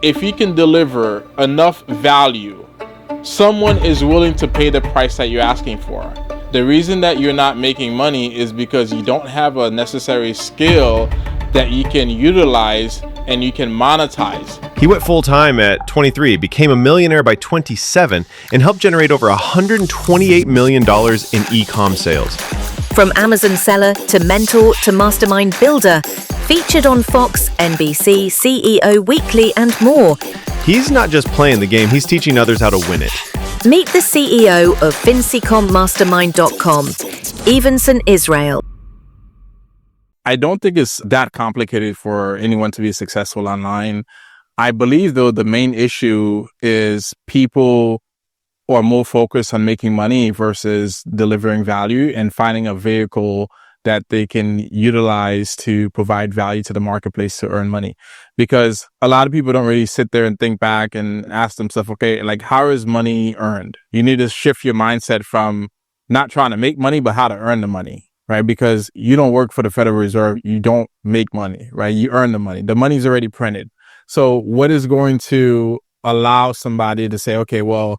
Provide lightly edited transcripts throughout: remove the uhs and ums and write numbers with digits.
if you can deliver enough value, someone is willing to pay the price that you're asking for. The reason that you're not making money is because you don't have a necessary skill that you can utilize and you can monetize. He went full-time at 23, became a millionaire by 27, and helped generate over $128 million in e-com sales. From Amazon seller to mentor to mastermind builder, featured on Fox, NBC, CEO Weekly, and more. He's not just playing the game, he's teaching others how to win it. Meet the CEO of FinComMastermind.com, Evanson Israel. I don't think it's that complicated for anyone to be successful online. I believe, though, the main issue is people are more focused on making money versus delivering value and finding a vehicle that they can utilize to provide value to the marketplace to earn money. Because a lot of people don't really sit there and think back and ask themselves, okay, like, how is money earned? You need to shift your mindset from not trying to make money, but how to earn the money, right? Because you don't work for the Federal Reserve. You don't make money, right? You earn the money. The money's already printed. So what is going to allow somebody to say, okay, well,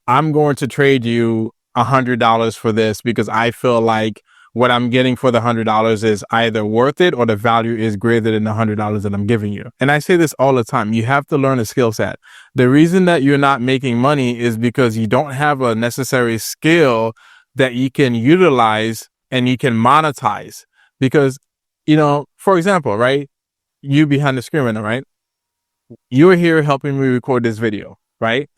I'm going to trade you $100 for this because I feel like what I'm getting for the $100 is either worth it or the value is greater than the $100 that I'm giving you. And I say this all the time. You have to learn a skill set. The reason that you're not making money is because you don't have a necessary skill that you can utilize and you can monetize. Because, for example, right? You behind the screen right now, right? You're here helping me record this video, right?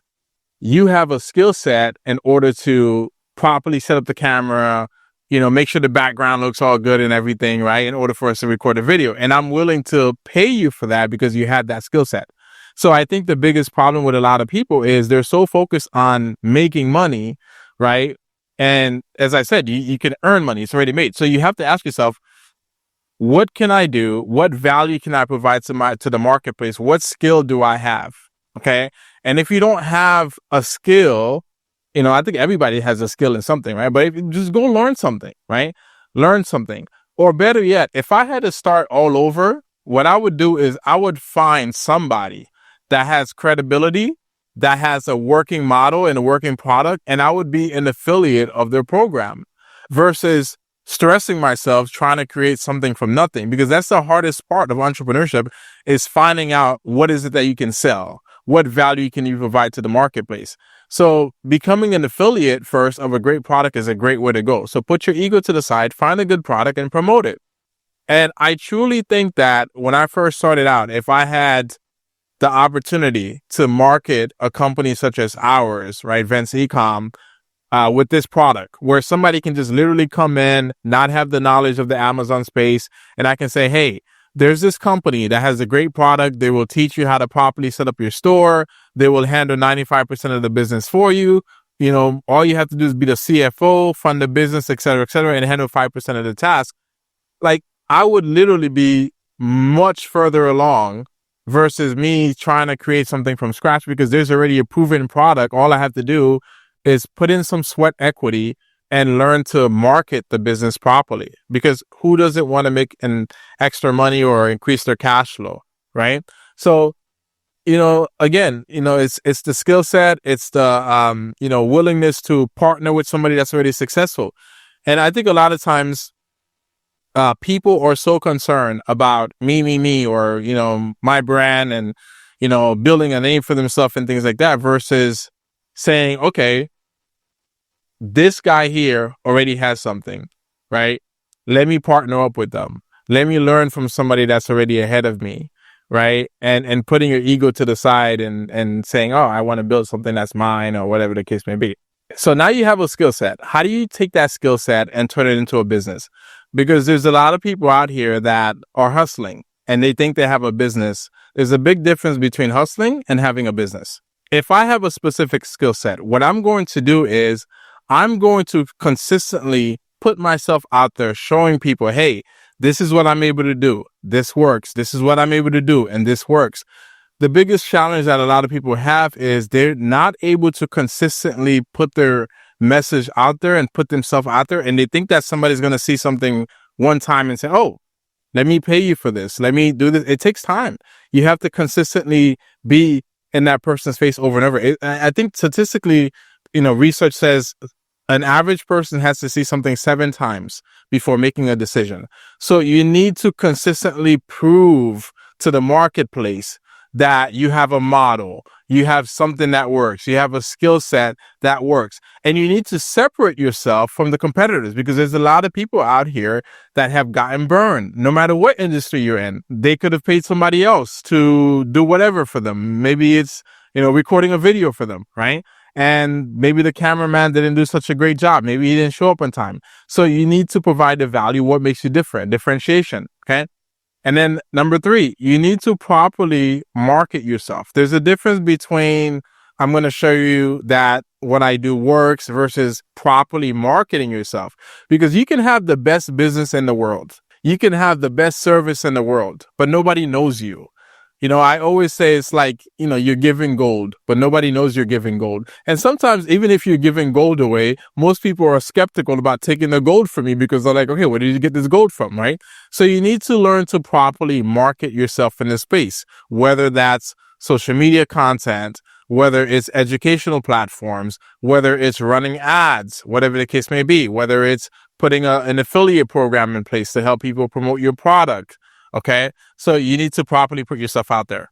You have a skill set in order to properly set up the camera, make sure the background looks all good and everything, right? In order for us to record a video. And I'm willing to pay you for that because you had that skill set. So I think the biggest problem with a lot of people is they're so focused on making money, right? And as I said, you can earn money. It's already made. So you have to ask yourself, what can I do? What value can I provide to the marketplace? What skill do I have? Okay. And if you don't have a skill, I think everybody has a skill in something, right? But if you just go learn something, right? Learn something. Or better yet, if I had to start all over, what I would do is I would find somebody that has credibility, that has a working model and a working product, and I would be an affiliate of their program versus stressing myself trying to create something from nothing, because that's the hardest part of entrepreneurship, is finding out what is it that you can sell, what value can you provide to the marketplace. So becoming an affiliate first of a great product is a great way to go. So put your ego to the side, find a good product and promote it. And I truly think that when I first started out, if I had the opportunity to market a company such as ours, right, Vents Ecom, with this product, where somebody can just literally come in, not have the knowledge of the Amazon space, and I can say, hey, there's this company that has a great product. They will teach you how to properly set up your store. They will handle 95% of the business for you. All you have to do is be the CFO, fund the business, et cetera, and handle 5% of the task. Like, I would literally be much further along versus me trying to create something from scratch, because there's already a proven product. All I have to do is put in some sweat equity and learn to market the business properly, because who doesn't want to make an extra money or increase their cash flow, right? So, again, it's the skill set, it's the, willingness to partner with somebody that's already successful. And I think a lot of times people are so concerned about me, or, my brand and, building a name for themselves and things like that versus saying, okay, this guy here already has something, right? Let me partner up with them. Let me learn from somebody that's already ahead of me, right? And putting your ego to the side and saying, oh, I want to build something that's mine, or whatever the case may be. So now you have a skill set. How do you take that skill set and turn it into a business? Because there's a lot of people out here that are hustling and they think they have a business. There's a big difference between hustling and having a business. If I have a specific skill set, what I'm going to do is I'm going to consistently put myself out there showing people, hey, this is what I'm able to do. This works. This is what I'm able to do. And this works. The biggest challenge that a lot of people have is they're not able to consistently put their message out there and put themselves out there. And they think that somebody's going to see something one time and say, oh, Let me pay you for this. Let me do this. It takes time. You have to consistently be in that person's face over and over. I think statistically, research says an average person has to see something 7 times before making a decision. So you need to consistently prove to the marketplace that you have a model, you have something that works, you have a skill set that works, and you need to separate yourself from the competitors, because there's a lot of people out here that have gotten burned. No matter what industry you're in, they could have paid somebody else to do whatever for them. Maybe it's, recording a video for them, right? And maybe the cameraman didn't do such a great job. Maybe he didn't show up on time. So you need to provide the value, what makes you different, differentiation, okay? And then number 3, you need to properly market yourself. There's a difference between, I'm going to show you that what I do works, versus properly marketing yourself. Because you can have the best business in the world. You can have the best service in the world, but nobody knows you. I always say it's like, you're giving gold, but nobody knows you're giving gold. And sometimes even if you're giving gold away, most people are skeptical about taking the gold from you, because they're like, okay, where did you get this gold from, right? So you need to learn to properly market yourself in this space, whether that's social media content, whether it's educational platforms, whether it's running ads, whatever the case may be, whether it's putting an affiliate program in place to help people promote your product. Okay, so you need to properly put yourself out there.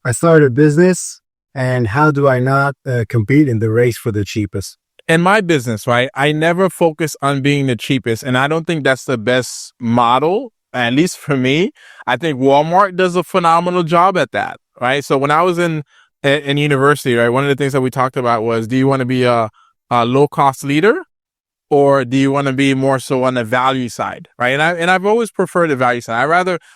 I started a business, and how do I not compete in the race for the cheapest? In my business, right, I never focus on being the cheapest, and I don't think that's the best model, at least for me. I think Walmart does a phenomenal job at that, right? So when I was in university, right, one of the things that we talked about was, do you want to be a low-cost leader? Or do you want to be more so on the value side, right? And I've always preferred the value side.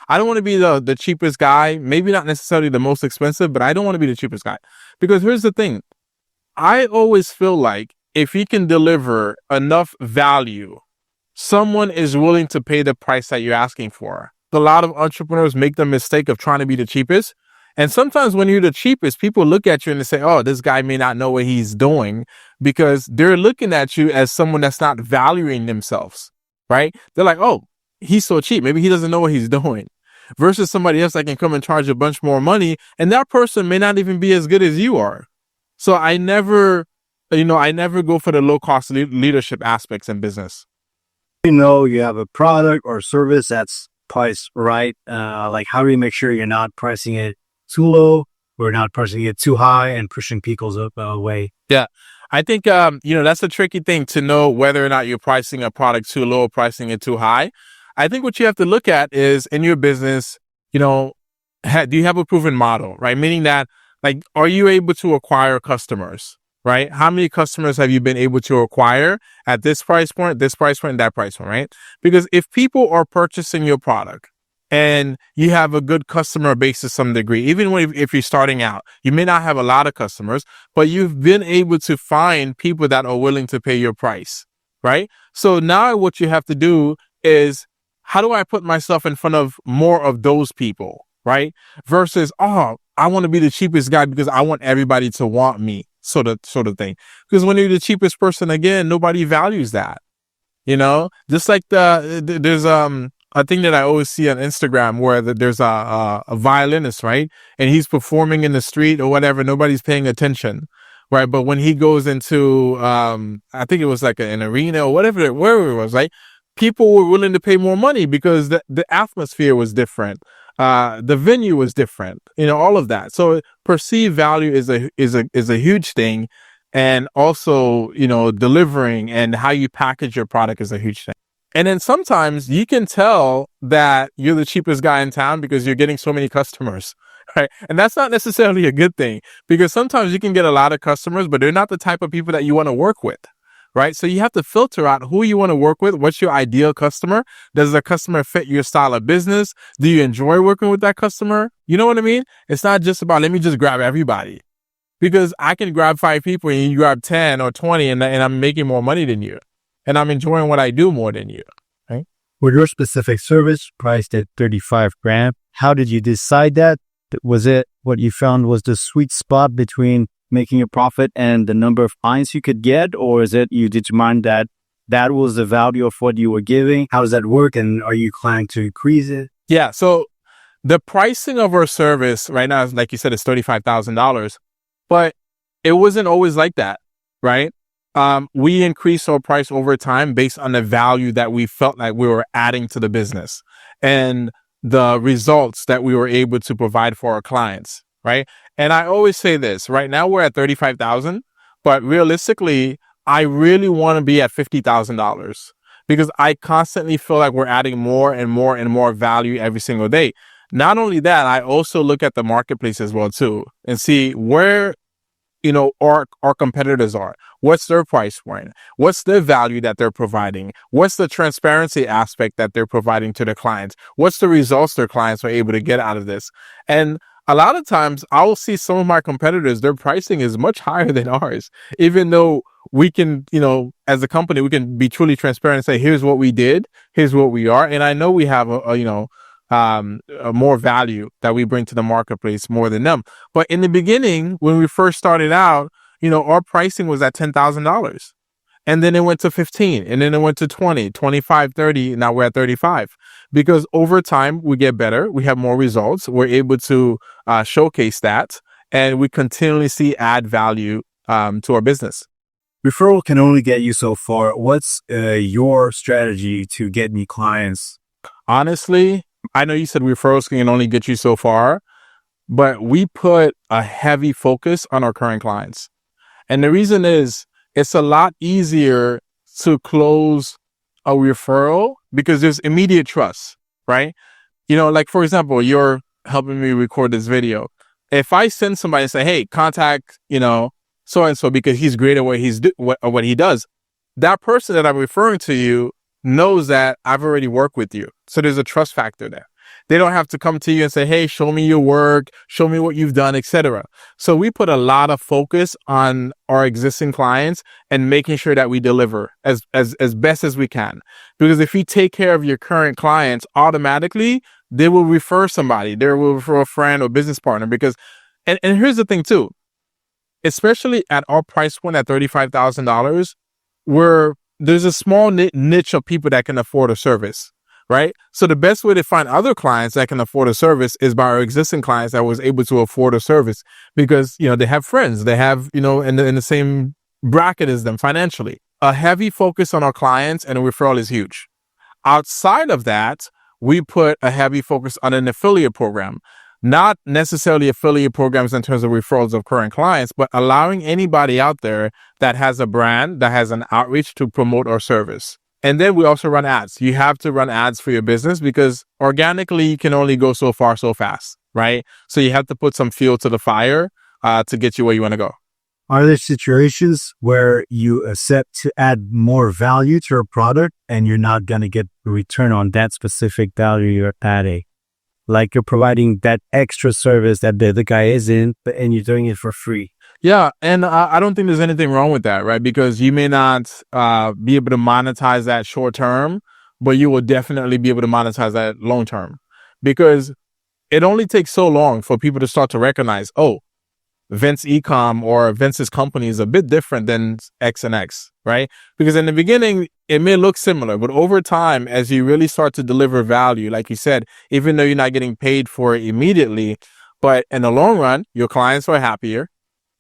I don't want to be the cheapest guy, maybe not necessarily the most expensive, but I don't want to be the cheapest guy. Because here's the thing. I always feel like if you can deliver enough value, someone is willing to pay the price that you're asking for. A lot of entrepreneurs make the mistake of trying to be the cheapest. And sometimes when you're the cheapest, people look at you and they say, oh, this guy may not know what he's doing, because they're looking at you as someone that's not valuing themselves, right? They're like, oh, he's so cheap. Maybe he doesn't know what he's doing. Versus somebody else that can come and charge a bunch more money, and that person may not even be as good as you are. So I never go for the low cost leadership aspects in business. You have a product or service that's priced right. Like, how do you make sure you're not pricing it too low or not pricing it too high and pushing people's away? Yeah. I think, that's a tricky thing to know whether or not you're pricing a product too low or pricing it too high. I think what you have to look at is, in your business, do you have a proven model, right? Meaning that, like, are you able to acquire customers, right? How many customers have you been able to acquire at this price point, and that price point, right? Because if people are purchasing your product, and you have a good customer base to some degree, even if you're starting out, you may not have a lot of customers, but you've been able to find people that are willing to pay your price, right? So now what you have to do is, how do I put myself in front of more of those people, right? Versus, I want to be the cheapest guy because I want everybody to want me, sort of thing. Because when you're the cheapest person, again, nobody values that, just like there's a thing that I always see on Instagram where there's a violinist, right? And he's performing in the street or whatever. Nobody's paying attention, right? But when he goes into, I think it was like an arena or wherever it was, right? People were willing to pay more money because the atmosphere was different. The venue was different, all of that. So perceived value is a huge thing. And also, delivering and how you package your product is a huge thing. And then sometimes you can tell that you're the cheapest guy in town because you're getting so many customers, right? And that's not necessarily a good thing, because sometimes you can get a lot of customers, but they're not the type of people that you want to work with, right? So you have to filter out who you want to work with. What's your ideal customer? Does the customer fit your style of business? Do you enjoy working with that customer? You know what I mean? It's not just about, let me just grab everybody, because I can grab 5 people and you grab 10 or 20 and I'm making more money than you. And I'm enjoying what I do more than you, right? With your specific service priced at $35,000, how did you decide that? Was it what you found was the sweet spot between making a profit and the number of clients you could get? Or is it you determined that that was the value of what you were giving? How does that work? And are you planning to increase it? Yeah. So the pricing of our service right now, like you said, is $35,000, but it wasn't always like that, right? We increased our price over time based on the value that we felt like we were adding to the business and the results that we were able to provide for our clients, right? And I always say this, right now we're at 35,000, but realistically, I really want to be at $50,000 because I constantly feel like we're adding more and more and more value every single day. Not only that, I also look at the marketplace as well too and see where our competitors are. What's their price point? What's the value that they're providing? What's the transparency aspect that they're providing to their clients? What's the results their clients are able to get out of this? And a lot of times I'll see some of my competitors, their pricing is much higher than ours, even though we can, as a company, we can be truly transparent and say, here's what we did, here's what we are. And I know we have a more value that we bring to the marketplace more than them. But in the beginning, when we first started out, our pricing was at $10,000. And then it went to 15, and then it went to 20, 25, 30. Now we're at 35 because over time we get better. We have more results. We're able to showcase that, and we continuously add value to our business. Referral can only get you so far. What's your strategy to get new clients? Honestly, I know you said referrals can only get you so far, but we put a heavy focus on our current clients. And the reason is it's a lot easier to close a referral because there's immediate trust, right? Like for example, you're helping me record this video. If I send somebody and say, hey, contact, so-and-so because he's great at what he does, that person that I'm referring to you knows that I've already worked with you. So there's a trust factor there. They don't have to come to you and say, hey, show me your work, show me what you've done, etc. So we put a lot of focus on our existing clients and making sure that we deliver as best as we can. Because if you take care of your current clients, automatically they will refer somebody. They will refer a friend or business partner because, and here's the thing too, especially at our price point at $35,000, there's a small niche of people that can afford a service, right? So the best way to find other clients that can afford a service is by our existing clients that was able to afford a service because, they have friends, they have, in the same bracket as them financially. A heavy focus on our clients and a referral is huge. Outside of that, we put a heavy focus on an affiliate program. Not necessarily affiliate programs in terms of referrals of current clients, but allowing anybody out there that has a brand, that has an outreach to promote our service. And then we also run ads. You have to run ads for your business because organically you can only go so far, so fast, right? So you have to put some fuel to the fire to get you where you want to go. Are there situations where you accept to add more value to a product and you're not going to get a return on that specific value you're adding? Like you're providing that extra service that the other guy isn't, and you're doing it for free. Yeah. And I don't think there's anything wrong with that, right? Because you may not be able to monetize that short term, but you will definitely be able to monetize that long term because it only takes so long for people to start to recognize, oh, Vince Ecom or Vince's company is a bit different than X and X, right? Because in the beginning, it may look similar, but over time, as you really start to deliver value, like you said, even though you're not getting paid for it immediately, but in the long run, your clients are happier,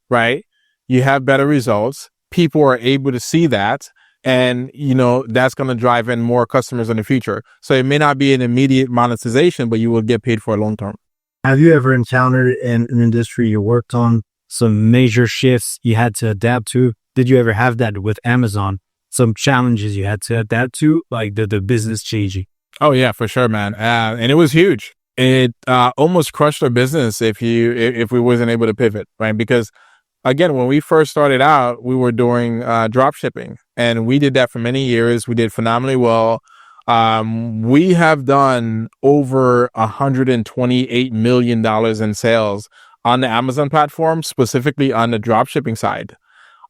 right? You have better results. People are able to see that. And, that's going to drive in more customers in the future. So it may not be an immediate monetization, but you will get paid for a long term. Have you ever encountered in an industry you worked on some major shifts you had to adapt to? Did you ever have that with Amazon? Some challenges you had to adapt to, like the business changing? Oh yeah, for sure, man. And it was huge. It almost crushed our business if we wasn't able to pivot, right? Because again, when we first started out, we were doing drop shipping, and we did that for many years. We did phenomenally well. We have done over $128 million in sales on the Amazon platform, specifically on the drop shipping side.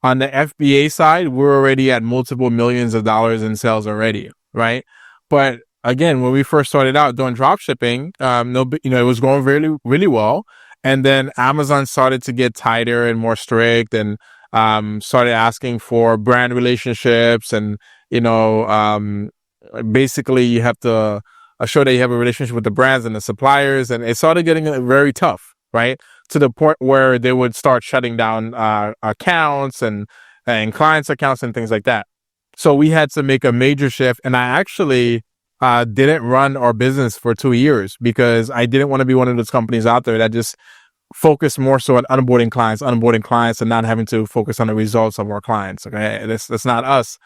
On the FBA side, we're already at multiple millions of dollars in sales already, right? But again, when we first started out doing drop shipping, it was going really, really well. And then Amazon started to get tighter and more strict and started asking for brand relationships and Basically you have to show that you have a relationship with the brands and the suppliers. And it started getting very tough, right? To the point where they would start shutting down accounts and clients' accounts and things like that. So we had to make a major shift. And I actually didn't run our business for 2 years because I didn't want to be one of those companies out there that just focus more so on onboarding clients and not having to focus on the results of our clients. Okay. That's not us.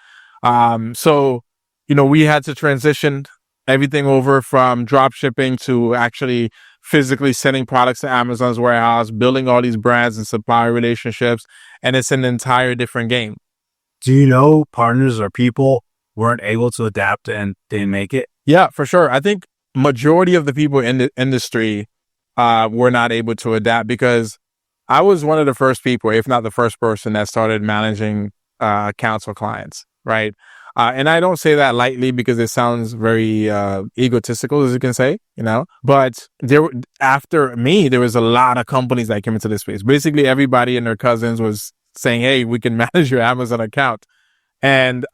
So, we had to transition everything over from drop shipping to actually physically sending products to Amazon's warehouse, building all these brands and supplier relationships. And it's an entire different game. Do you know partners or people weren't able to adapt and didn't make it? Yeah, for sure. I think majority of the people in the industry were not able to adapt because I was one of the first people, if not the first person, that started managing accounts for clients, right? And I don't say that lightly because it sounds very egotistical, as you can say, But after me, there was a lot of companies that came into this space. Basically, everybody and their cousins was saying, "Hey, we can manage your Amazon account." And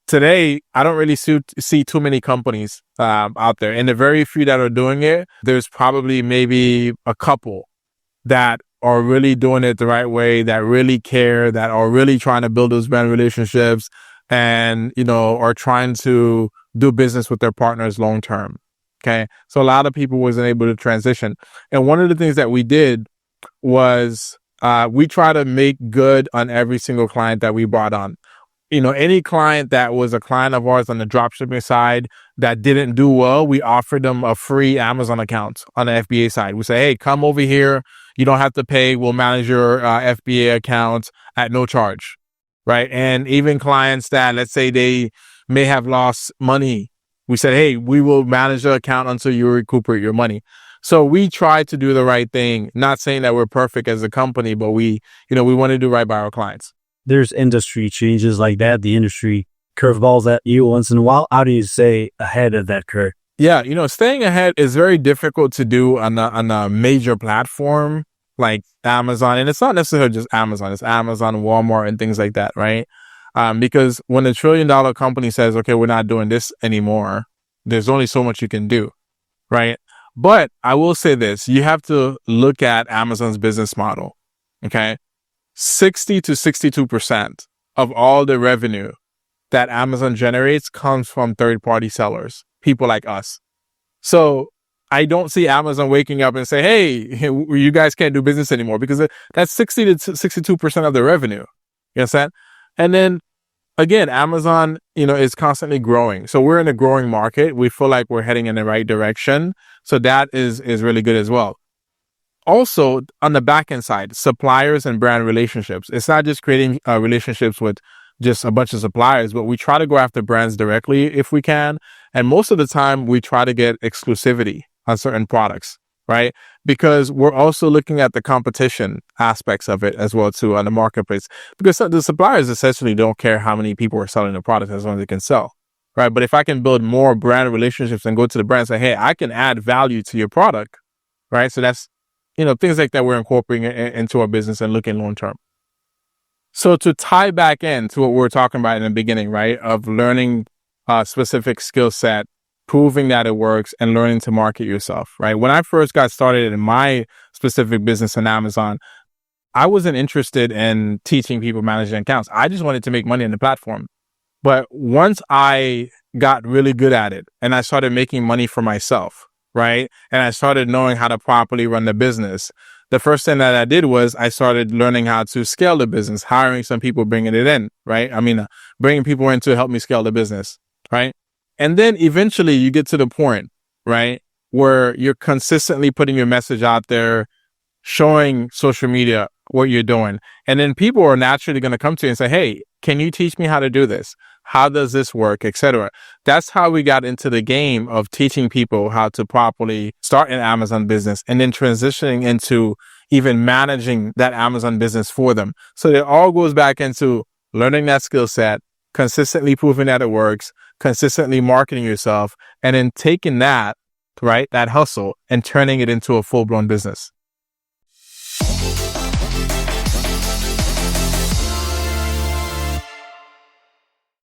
today, I don't really see too many companies out there. And the very few that are doing it, there's probably maybe a couple that are really doing it the right way, that really care, that are really trying to build those brand relationships and, are trying to do business with their partners long term. Okay. So a lot of people wasn't able to transition. And one of the things that we did was we try to make good on every single client that we brought on. Any client that was a client of ours on the dropshipping side that didn't do well, we offered them a free Amazon account on the FBA side. We say, "Hey, come over here. You don't have to pay. We'll manage your FBA account at no charge." Right. And even clients that, let's say they may have lost money, we said, "Hey, we will manage the account until you recuperate your money." So we try to do the right thing, not saying that we're perfect as a company, but we want to do right by our clients. There's industry changes like that. The industry curveballs at you once in a while. How do you stay ahead of that curve? Yeah, staying ahead is very difficult to do on a major platform like Amazon. And it's not necessarily just Amazon. It's Amazon, Walmart, and things like that, right? Because when a $1 trillion company says, "Okay, we're not doing this anymore," there's only so much you can do, right? But I will say this, you have to look at Amazon's business model, okay? 60 to 62% of all the revenue that Amazon generates comes from third-party sellers, people like us. So I don't see Amazon waking up and say, "Hey, you guys can't do business anymore," because that's 60 to 62% of the revenue. You understand? And then again, Amazon, is constantly growing. So we're in a growing market. We feel like we're heading in the right direction. So that is really good as well. Also, on the back end side, suppliers and brand relationships. It's not just creating relationships with just a bunch of suppliers, but we try to go after brands directly if we can. And most of the time, we try to get exclusivity on certain products, right? Because we're also looking at the competition aspects of it as well, too, on the marketplace. Because the suppliers essentially don't care how many people are selling the product as long as they can sell, right? But if I can build more brand relationships and go to the brand and say, "Hey, I can add value to your product," right? So that's things like that we're incorporating into our business and looking long term. So to tie back into what we were talking about in the beginning, right, of learning a specific skill set, proving that it works, and learning to market yourself, right? When I first got started in my specific business on Amazon, I wasn't interested in teaching people managing accounts. I just wanted to make money on the platform. But once I got really good at it and I started making money for myself, right? And I started knowing how to properly run the business. The first thing that I did was I started learning how to scale the business, hiring some people, bringing it in, right? Bringing people in to help me scale the business, right? And then eventually you get to the point, right, where you're consistently putting your message out there, showing social media what you're doing. And then people are naturally going to come to you and say, "Hey, can you teach me how to do this? How does this work?" Etc. That's how we got into the game of teaching people how to properly start an Amazon business and then transitioning into even managing that Amazon business for them. So it all goes back into learning that skill set, consistently proving that it works, consistently marketing yourself, and then taking that, right, that hustle and turning it into a full-blown business.